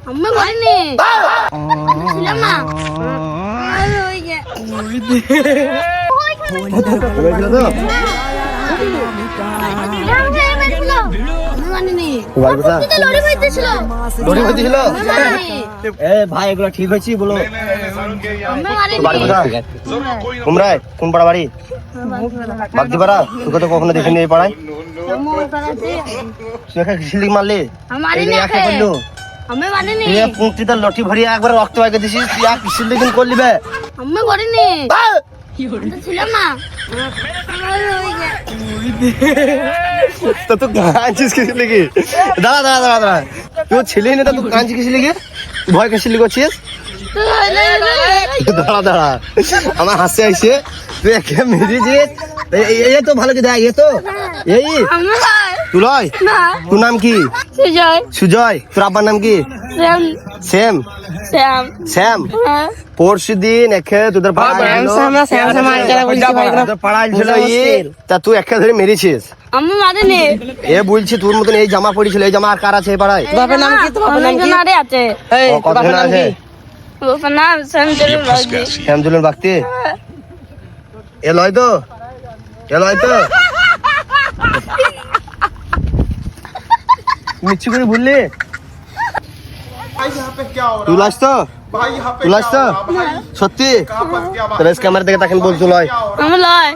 আমি করিনি ছিলাম না ওই যে ভাই এগুলো ঠিক হয়েছি বলো? কোন পাড়া বাড়ি? বাগদিপাড়া। তোকে তো কখনো দেখিনি এই পাড়ায়। মারলি লটি ভরিয়ে একবার রক্ত বাইকে দিছিস, তুই আর কিসের লেগে করলি বে? আমি করিনি ছিলাম না তো তুই কাঁদছিস কিসের লেগে? দাঁড়া দাঁড়া দাঁড়া দাঁড়া, তুই ছিলি না, তুই কাঁদছিস কিসের লেগে? ভয় কিসের লেগে করছিস? দাঁড়া দাঁড়া, আমার হাসি আইসে, তুই একে মেরেছিস। এই তো ভালো কি দেখ, এ তো এই তুই লয়। তোর নাম কি? সুজয়। তোর আব্বার নাম কি? শ্যাম। শ্যাম। পরশু দিন একে তোদের পাড়ায় তা তুই একে ধরে মেরেছিস। আমি মারিনি। এ বলছি তোর মতন এই জামা পড়েছিল, এই জামা আর কার আছে এই পাড়ায়? বাবার নাম কি? তোমার নাম কি? আরে আছে কতজন আছে? বাবার নাম শ্যামজুলের বাগতি। এ লয় তো, এ লয় তো। মিচ্ছি করে ভুললি? তুই লাস তো, তুই লাস তো সত্যি? তোর ক্যামেরা থেকে তাকে বলছো লয়। আমি লয়।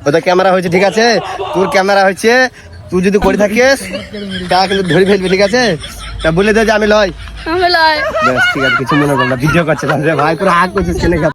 ওটা ক্যামেরা হয়েছে, ঠিক আছে? তোর ক্যামেরা হয়েছে, তুই যদি করে থাকিস তা কিন্তু ধরে ফেলবি, ঠিক আছে? তা বলে দে যে আমি লয়। আমি লয়। বেশ ঠিক আছে, কিছু মনে করলাম, ভিডিও করছে ভাই, পুরো হাত করছিস কেন?